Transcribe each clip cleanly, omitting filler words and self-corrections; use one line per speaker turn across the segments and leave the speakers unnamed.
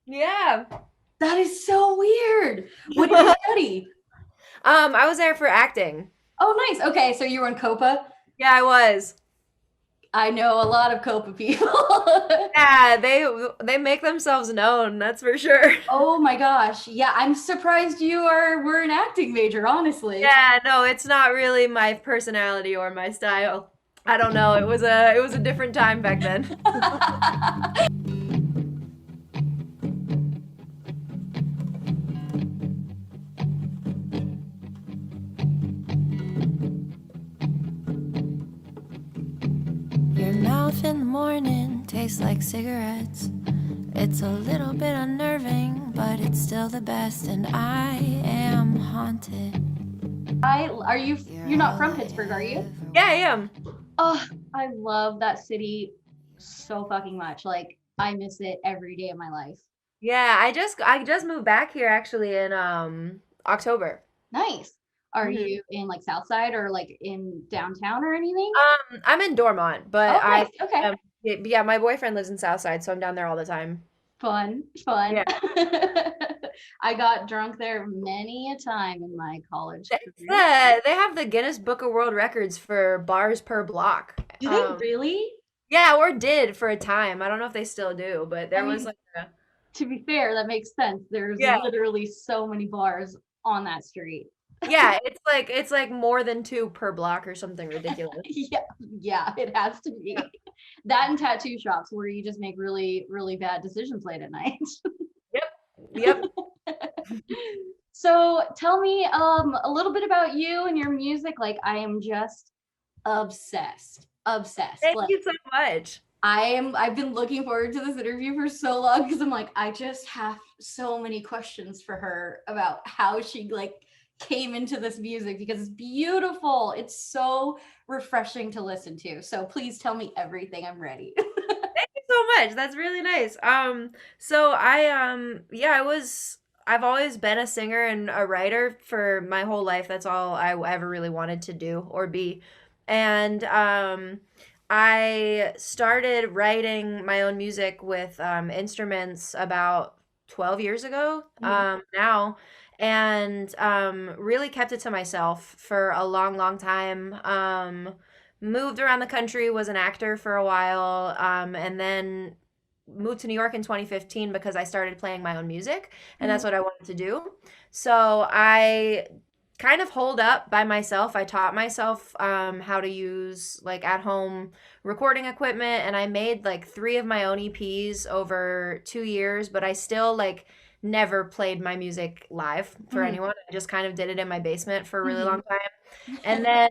Yeah.
That is so weird. What did you study?
I was there for acting.
Oh, nice. Okay, so you were in Copa.
Yeah, I was.
I know a lot of Copa people.
Yeah, they make themselves known, that's for sure.
Oh my gosh. Yeah, I'm surprised you were an acting major, honestly.
Yeah, no, it's not really my personality or my style. I don't know. It was a different time back then.
Your mouth in the morning tastes like cigarettes. It's a little bit unnerving, but it's still the best, and I am haunted.
You're not from Pittsburgh, are you?
Yeah, I am.
Oh, I love that city so fucking much. Like, I miss it every day of my life.
Yeah, I just moved back here actually in October.
Nice. Are
Mhm.
you in like South Side or like in downtown or anything?
I'm in Dormont, but
Oh, nice. Okay.
yeah, my boyfriend lives in Southside, so I'm down there all the time.
Fun, fun.
Yeah.
I got drunk there many a time in my college career.
They have the Guinness Book of World Records for bars per block.
Do they really?
Yeah, or did for a time. I don't know if they still do, but
I
there was
mean,
like a
to be fair, that makes sense. There's
yeah.
literally so many bars on that street.
Yeah, it's like more than two per block or something ridiculous.
Yeah, yeah, it has to
Yeah.
be. That and tattoo shops where you just make really, really bad decisions late at night.
Yep. Yep.
So tell me a little bit about you and your music. Like I am just obsessed. Obsessed.
Thank
Like
you so much.
I've been looking forward to this interview for so long because I'm like, I just have so many questions for her about how she like came into this music because it's beautiful. It's so refreshing to listen to. So please tell me everything. I'm ready.
Thank you so much. That's really nice. So yeah, I've always been a singer and a writer for my whole life. That's all I ever really wanted to do or be. And I started writing my own music with instruments about 12 years ago
Mhm.
now, and really kept it to myself for a long, long time. Moved around the country, was an actor for a while, and then moved to New York in 2015 because I started playing my own music, and
Mhm.
that's what I wanted to do. So I kind of holed up by myself. I taught myself how to use like at home recording equipment, and I made like three of my own EPs over 2 years, but I still like never played my music live for
Mhm.
anyone. I just kind of did it in my basement for a really
Mhm.
long time. And then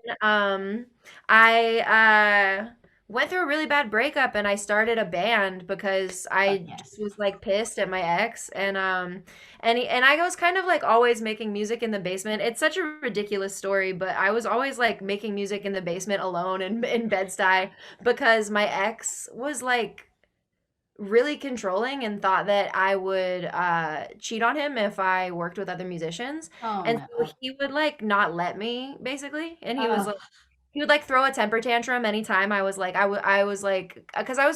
I went through a really bad breakup and I started a band because I just
Yes.
was like pissed at my ex and I was kind of like always making music in the basement. It's such a ridiculous story, but I was always like making music in the basement alone in Bed-Stuy because my ex was like really controlling and thought that I would cheat on him if I worked with other musicians.
Oh
And so
no.
he would like not let me basically. And
Oh.
he would like throw a temper tantrum anytime I was like I was like because I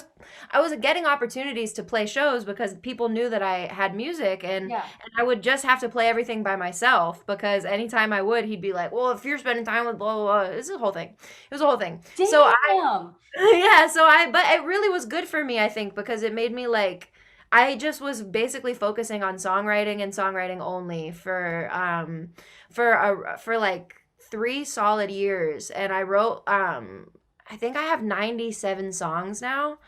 was getting opportunities to play shows because people knew that I had music
Yeah.
and I would just have to play everything by myself because anytime I would he'd be like, "Well, if you're spending time with blah blah blah." This is a whole thing. It was a whole thing. So
Damn.
yeah, but it really was good for me, I think, because it made me like I just was basically focusing on songwriting and songwriting only for like 3 solid years, and I wrote I think I have 97 songs now,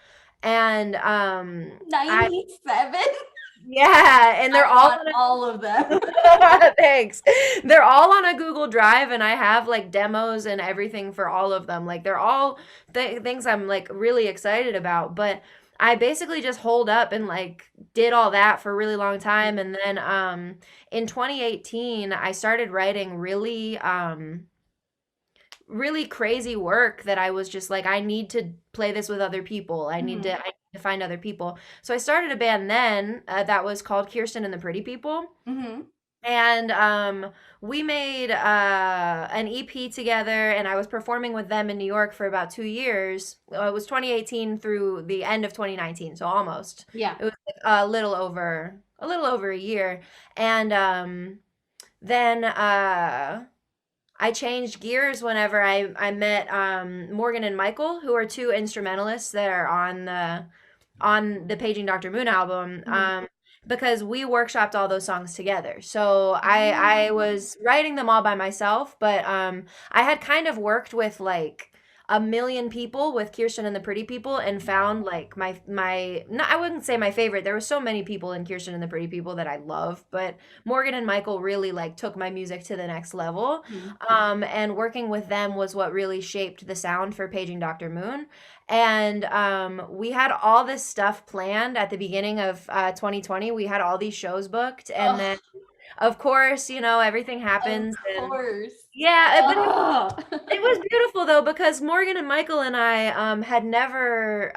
and I
97?
yeah, and they're
I
all
want
on
all of them.
Thanks. They're all on a Google Drive, and I have like demos and everything for all of them. Like they're all things I'm like really excited about. But I basically just holed up and like did all that for a really long time, and then in 2018 I started writing really crazy work that I was just like I need to play this with other people.
Mhm.
I need to find other people. So I started a band then that was called Kirsten and the Pretty People,
Mhm.
and we made an EP together, and I was performing with them in New York for about 2 years. It was 2018 through the end of 2019, so almost.
Yeah.
It was like a little over a year, and then I changed gears whenever I met Morgan and Michael, who are two instrumentalists that are on the Paging Dr. Moon album.
Mhm.
Because we workshopped all those songs together. So I was writing them all by myself, but I had kind of worked with like a million people with Kirsten and the Pretty People and found like my no, I wouldn't say my favorite. There were so many people in Kirsten and the Pretty People that I love, but Morgan and Michael really like took my music to the next level.
Mhm.
And working with them was what really shaped the sound for Paging Dr. Moon. And we had all this stuff planned at the beginning of 2020. We had all these shows booked, and then
Oh,
of course, everything
of
happens, and
course.
yeah, but
Oh.
it was beautiful though because Morgan and Michael and I had never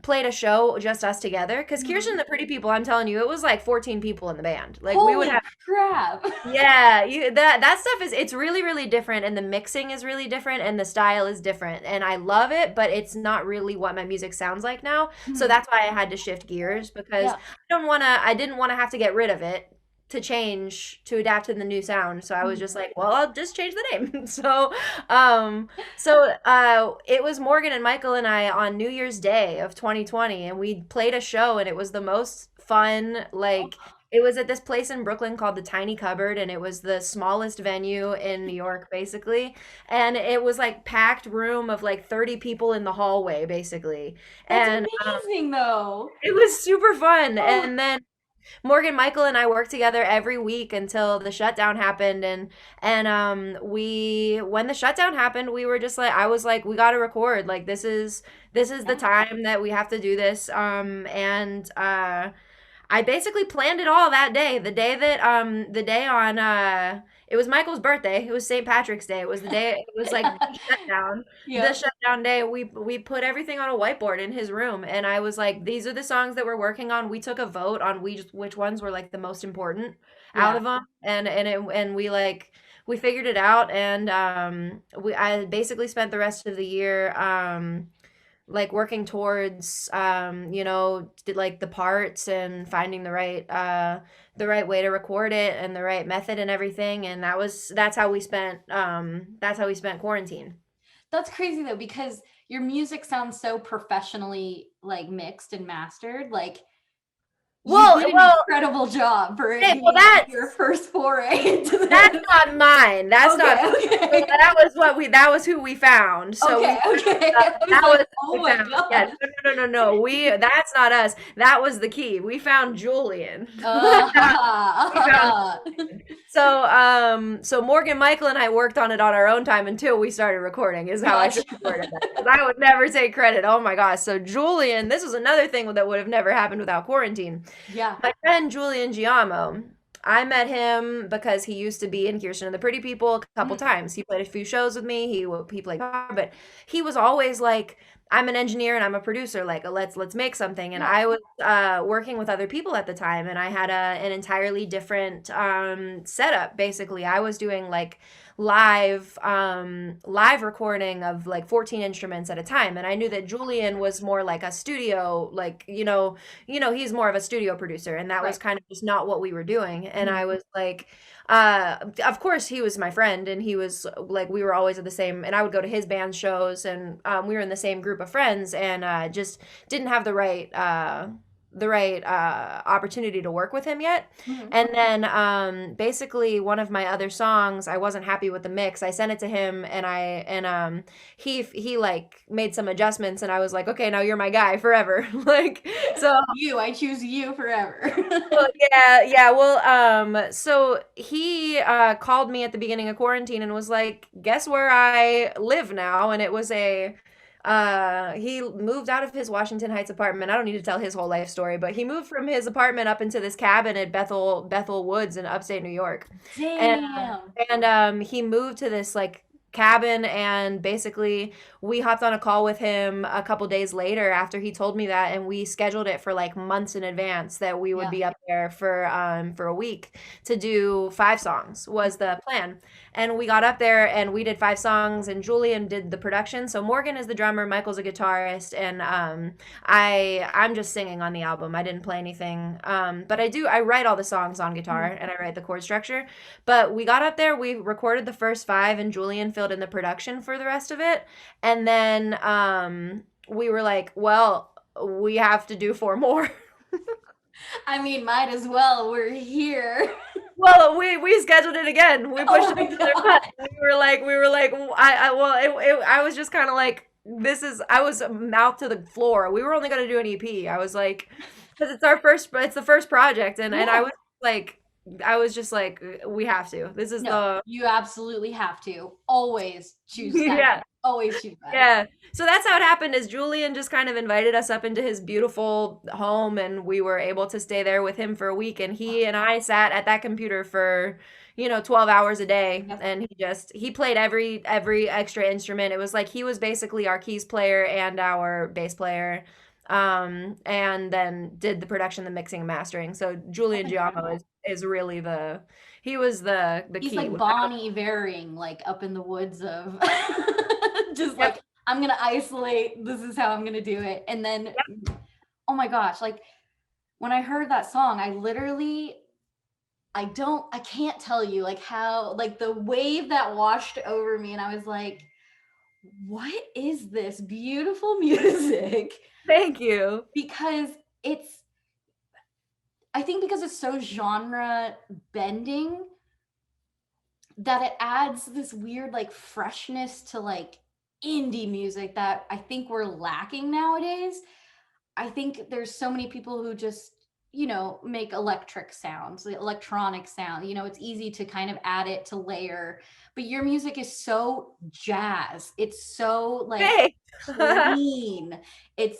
played a show just us together. Because Kirsten
Mhm.
and the Pretty People, I'm telling you, it was like 14 people in the band. Like we would
Holy
have,
crap.
yeah, that stuff is it's really really different, and the mixing is really different, and the style is different, and I love it, but it's not really what my music sounds like now. So
Mhm.
that's why I had to shift gears because
Yeah.
I didn't want to have to get rid of it to change to adapt to the new sound. So I was
Mhm.
just like, well, I'll just change the name. Um it was Morgan and Michael and I on New Year's Day of 2020, and we played a show, and it was the most fun. Like it was at this place in Brooklyn called the Tiny Cupboard, and it was the smallest venue in New York, basically. And it was like packed room of like 30 people in the hallway, basically.
That's
And
amazing though.
it was super fun.
Oh,
And then Morgan, Michael, and I worked together every week until the shutdown happened, and we when the shutdown happened, we were just like I was like we got to record, like this is the
yeah.
time that we have to do this, and I basically planned it all that day. The day on it was Michael's birthday. It was St. Patrick's Day. It was the day it was like the shutdown. The
Yep.
shutdown day, we put everything on a whiteboard in his room, and I was like, these are the songs that we're working on. We took a vote on which ones were like the most important out
Yeah.
of them, and we like we figured it out, and we I basically spent the rest of the year like working towards like the parts and finding the right way to record it and the right method and everything, and that's how we spent quarantine.
That's crazy though, because your music sounds so professionally like mixed and mastered. Like you
well
did an
well
incredible job for it
hey, well
being like your first foray into
that's
this.
not mine. That's not
Okay, okay.
that was who we found. So
Okay, okay. I was
that
like,
was
oh
who we
my
found. Yeah,
god.
no. That's not us. That was the key. We found Julian. We found
Uh,
so Morgan, Michael, and I worked on it on our own time until we started recording. Is how I
Gotcha.
should have worded that, because I would never take credit. Oh my gosh! So Julian, this was another thing that would have never happened without quarantine.
Yeah.
My friend Julian Giamo, I met him because he used to be in Kirsten and the Pretty People a couple
Mhm.
times. He played a few shows with me. He played guitar, but he was always like, I'm an engineer and I'm a producer. Like, let's make something. And
Yeah.
I was working with other people at the time, and I had an entirely different setup. Basically, I was doing like live recording of like 14 instruments at a time, and I knew that Julian was more like a studio, like he's more of a studio producer, and that was
Right.
kind of just not what we were doing. And
Mhm.
I was like, of course he was my friend, and he was like, we were always at the same, and I would go to his band shows, and we were in the same group of friends, and just didn't have the right opportunity to work with him yet.
Mhm.
And then basically one of my other songs, I wasn't happy with the mix. I sent it to him, and he like made some adjustments, and I was like, okay, now you're my guy forever. Like, so
I choose you forever.
well, yeah. Well, so he called me at the beginning of quarantine and was like, "Guess where I live now?" And it was he moved out of his Washington Heights apartment. I don't need to tell his whole life story, but he moved from his apartment up into this cabin at Bethel Woods in upstate New York. And
Damn.
he moved to this like cabin, and basically we hopped on a call with him a couple days later after he told me that, and we scheduled it for like months in advance that we would
Yeah.
be up there for a week to do 5 songs was the plan. And we got up there and we did 5 songs, and Julian did the production. So Morgan is the drummer, Michael's a guitarist, and I'm just singing on the album. I didn't play anything. But I write all the songs on guitar
Mhm.
and I write the chord structure. But we got up there, we recorded the first 5, and Julian filled in the production for the rest of it. And then we were like, well, we have to do 4 more.
I mean, might as well. We're here.
Well, we scheduled it again. We pushed
Oh
it
my
another cut.
god.
We were like, I was just kind of like, I was mouth to the floor. We were only going to do an EP. I was like, because it's the first project, and
Yeah.
I was just like, we have to. This is
No,
the
you absolutely have to. Always choose that.
yeah.
Always choose that.
Yeah. So that's how it happened is Julian just kind of invited us up into his beautiful home, and we were able to stay there with him for a week, and he and I sat at that computer for 12 hours a day,
Yes.
and he played every extra instrument. It was like he was basically our keys player and our bass player. And then did the production, the mixing and mastering. So
That's
Julian Giammo
incredible.
is really he was the
He's
key.
like
Without,
Bonnie Varing, like up in the woods of just
yep,
like, I'm gonna isolate. This is how I'm gonna do it. And then, oh my gosh, like when I heard that song, I can't tell you like how, like the wave that washed over me. And I was like, what is this beautiful music?
thank you.
Because it's, I think because it's so genre bending that it adds this weird like freshness to like indie music that I think we're lacking nowadays. I think there's so many people who just, make electric sounds, the electronic sound. It's easy to kind of add it to layer, but your music is so jazz. It's so like
Hey.
clean. It's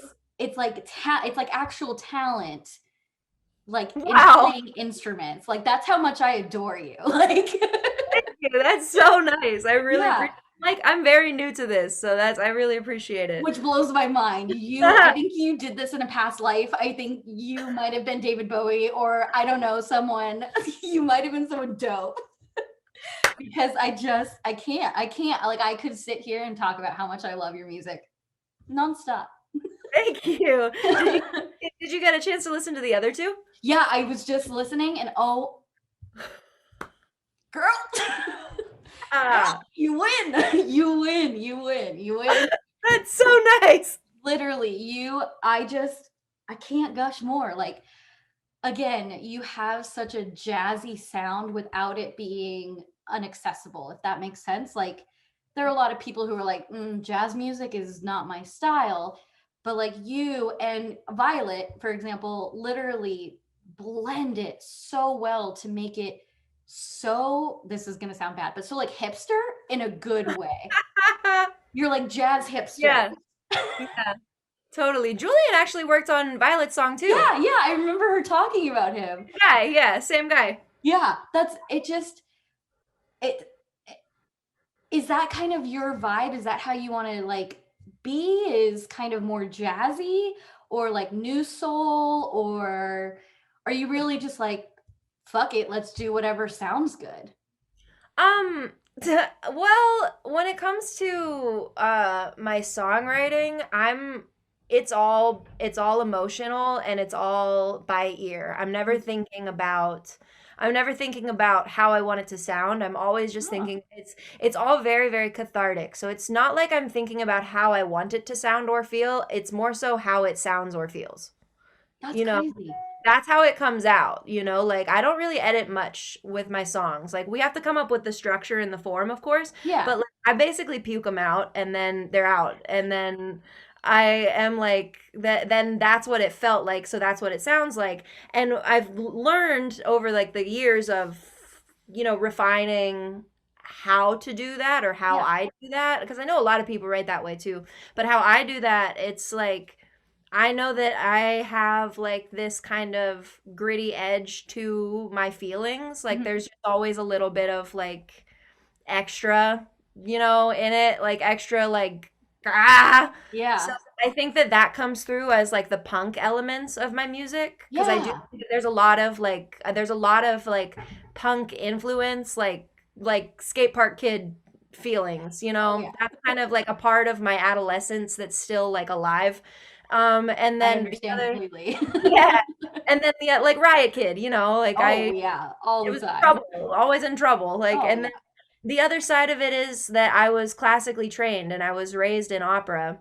like actual talent, like in
Wow.
playing instruments. Like that's how much I adore you. Like
Thank you. That's so nice. I really
yeah.
appreciate like I'm very new to this, so I really appreciate it.
Which blows my mind. I think you did this in a past life. I think you might have been David Bowie, or I don't know, someone. You might have been someone dope. Because I can't. Like, I could sit here and talk about how much I love your music nonstop.
Thank you. Did you get a chance to listen to the other 2?
Yeah, I was just listening, and oh, girl,
Ah,
you win. You win. You win. You win.
that's so nice.
Literally, I can't gush more. Like, again, you have such a jazzy sound without it being inaccessible, if that makes sense. Like, there are a lot of people who are like, jazz music is not my style. But like you and Violet, for example, literally blend it so well to make it so, this is going to sound bad, but so like hipster in a good way. You're like jazz hipster.
Yeah, yeah, totally. Julian actually worked on Violet's song too.
Yeah, yeah, I remember her talking about him.
Yeah, same guy.
Yeah, that's it. Just it is that kind of your vibe? Is that how you want to like be? Is kind of more jazzy or like new soul, or are you really just like, fuck it, let's do whatever sounds good?
Um, well, when it comes to my songwriting, it's all emotional, and it's all by ear. I'm never thinking about how I want it to sound. I'm always just
Oh,
thinking it's all very, very cathartic. So it's not like I'm thinking about how I want it to sound or feel. It's more so how it sounds or feels.
that's
You know,
crazy.
that's how it comes out, like I don't really edit much with my songs. Like we have to come up with the structure and the form, of course,
Yeah.
but like, I basically puke them out and then they're out. And then I am like that, then that's what it felt like, so that's what it sounds like. And I've learned over like the years of refining how to do that, or how
Yeah.
I do that, because I know a lot of people write that way too, but how I do that, it's like I know that I have like this kind of gritty edge to my feelings. Like
Mhm.
there's just always a little bit of like extra in it, like extra like ah. So
Yeah.
I think that that comes through as like the punk elements of my music because I do
Yeah.
think that there's a lot of like punk influence, like skate park kid feelings,
Oh yeah.
That's kind of like a part of my adolescence that's still like alive. And
I
then the
understand
other
completely.
yeah, and then the like Riot Kid, like
Oh yeah, all
it
the
was
time.
trouble, always in trouble. Like,
Oh
and
yeah.
then the other side of it is that I was classically trained and I was raised in opera.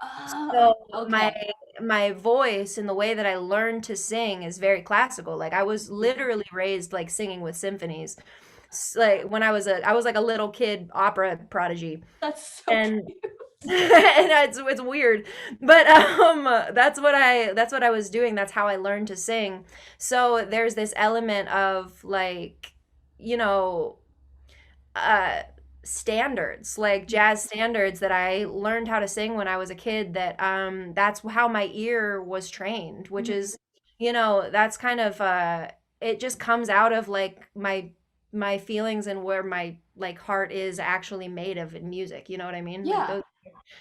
Oh,
So my
okay.
my voice and the way that I learned to sing is very classical. Like I was literally raised like singing with symphonies. Like when I was like a little kid opera prodigy.
That's so
And
cute.
and it's weird. But that's what I was doing. That's how I learned to sing. So there's this element of like, you know, uh standards, like jazz standards that I learned how to sing when I was a kid that that's how my ear was trained, which
Mhm.
is, that's kind of it just comes out of like my feelings and where my like heart is actually made of in music, you know what I mean? Like
Yeah,
those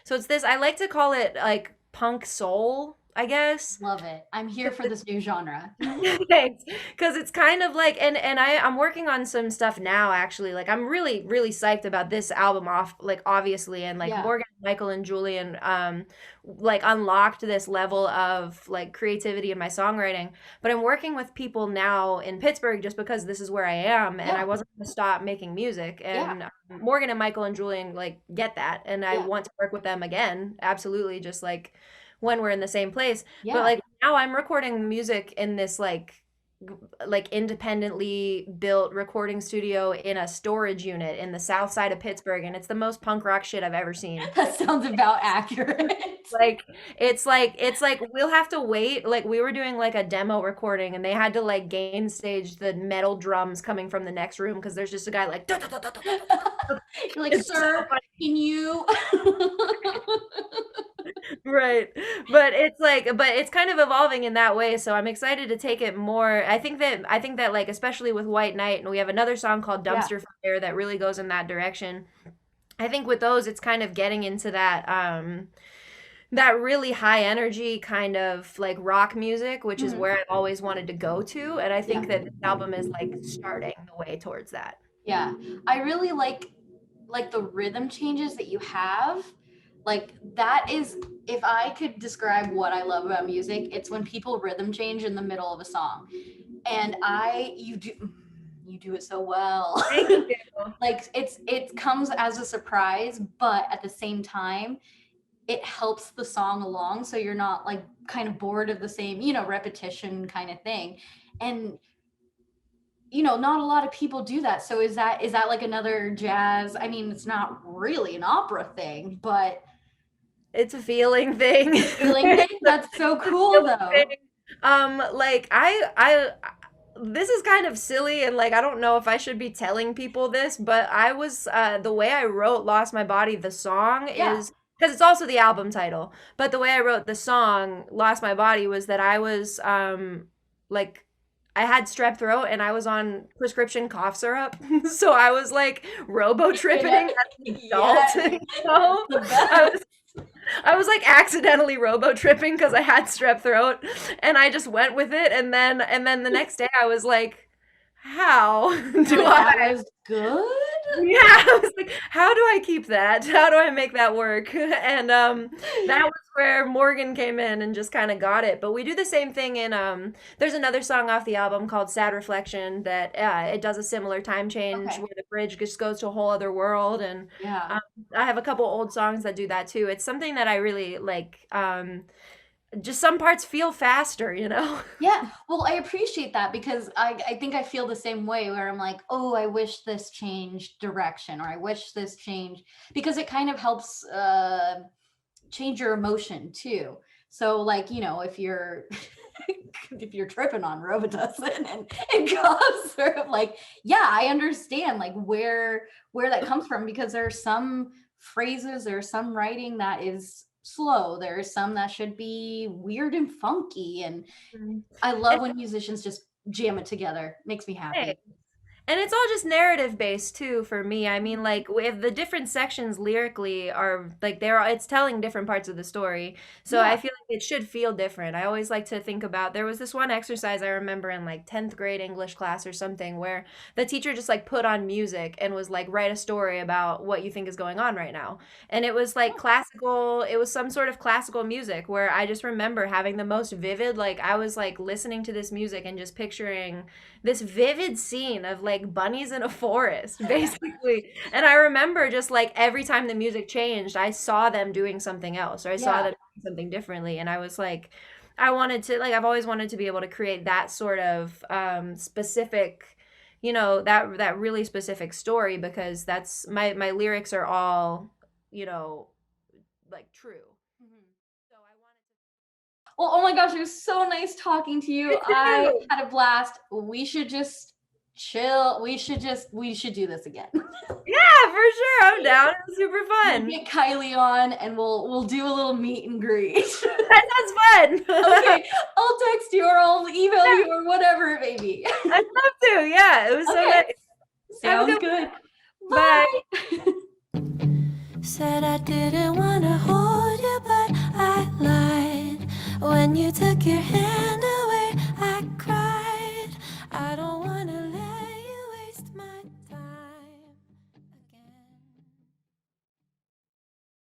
so it's this I like to call it like punk soul, I guess.
love it. I'm here for this new genre.
Thanks. Because it's kind of like, and I'm working on some stuff now actually. Like I'm really, really psyched about this album off, like obviously, and like
Yeah.
Morgan, Michael, and Julian like unlocked this level of like creativity in my songwriting. But I'm working with people now in Pittsburgh just because this is where I am and I
Yeah.
wasn't gonna stop making music.
Yeah.
And Morgan and Michael and Julian like get that. And I
Yeah.
want to work with them again. Absolutely. Just like when we're in the same place. But
Yeah.
like now I'm recording music in this like independently built recording studio in a storage unit in the south side of Pittsburgh and it's the most punk rock shit I've ever seen.
That sounds about accurate.
Like it's like we'll have to wait. Like we were doing like a demo recording and they had to like gain stage the metal drums coming from the next room because there's just a guy like
You're like,
it's so
sir,
funny.
can you?
Right. But it's kind of evolving in that way, so I'm excited to take it more. I think that like especially with White Knight and we have another song called
Yeah.
Dumpster Fire that really goes in that direction. I think with those it's kind of getting into that really high energy kind of like rock music, which is
Mhm.
where I've always wanted to go to, and I
Yeah.
think that this album is like starting the way towards that.
Yeah. I really like the rhythm changes that you have. Like that is, if I could describe what I love about music, it's when people rhythm change in the middle of a song. And you do it so well.
Thank you.
Like it comes as a surprise, but at the same time it helps the song along so you're not like kind of bored of the same, repetition kind of thing. And not a lot of people do that. So is that like another jazz? I mean, it's not really an opera thing, but
It's a feeling thing.
feeling thing, that's so
It's a
cool
feeling
though.
thing. Like this is kind of silly and like I don't know if I should be telling people this, but I was the way I wrote Lost My Body, the song
Yeah.
is because it's also the album title, but the way I wrote the song Lost My Body was that I was like I had strep throat and I was on prescription cough syrup. So I was like robo tripping
Yeah.
as an adult,
Yes.
I
The best.
was I was like accidentally robo tripping because I had strep throat and I just went with it and then the next day I was like, how do
Like that
I
was good.
yeah, I was like, how do I keep that? How do I make that work? And that was where Morgan came in and just kind of got it. But we do the same thing in there's another song off the album called Sad Reflection that it does a similar time change
Okay.
where the bridge just goes to a whole other world and
Yeah.
um, I have a couple old songs that do that too. It's something that I really like just some parts feel faster.
Yeah. Well, I appreciate that because I think I feel the same way where I'm like, oh, I wish this changed direction or I wish this changed because it kind of helps change your emotion too. So like, if you're if you're tripping on Robitussin and it goes sort of like, yeah, I understand like where that comes from because there are some phrases, there's some writing that is slow. There's some that should be weird and funky. And
Mhm.
I love
And
when musicians just jam it together. Makes me
hey,
happy.
And it's all just narrative based too for me. I mean, like if the different sections lyrically are like it's telling different parts of the story. So I
Yeah.
feel like it should feel different. I always like to think about there was this one exercise I remember in like 10th grade English class or something where the teacher just like put on music and was like write a story about what you think is going on right now. And it was like classical, it was some sort of classical music where I just remember having the most vivid, like I was like listening to this music and just picturing this vivid scene of like bunnies in a forest, basically. And I remember just like every time the music changed, I saw them doing something else or I saw
Yeah.
them doing something differently. And I was like, I wanted to, like, I've always wanted to be able to create that sort of specific, that really specific story because that's my lyrics are all, you know, like true.
Mhm.
So I wanted
Well, oh my gosh, it was so nice talking to you.
to.
I
Too.
had a blast. We should just chill. We should do this again.
Yeah, for sure. I'm down. It was super
We'll
fun.
get Kylie on and we'll do a little meet and greet.
That sounds fun.
Okay, I'll text you or I'll email you or whatever it may be.
I'd love to. Yeah, it was so
Okay.
nice. Have a
Sounds
good
good.
Bye.
Said I didn't wanna hold you, but I lied when you took your hand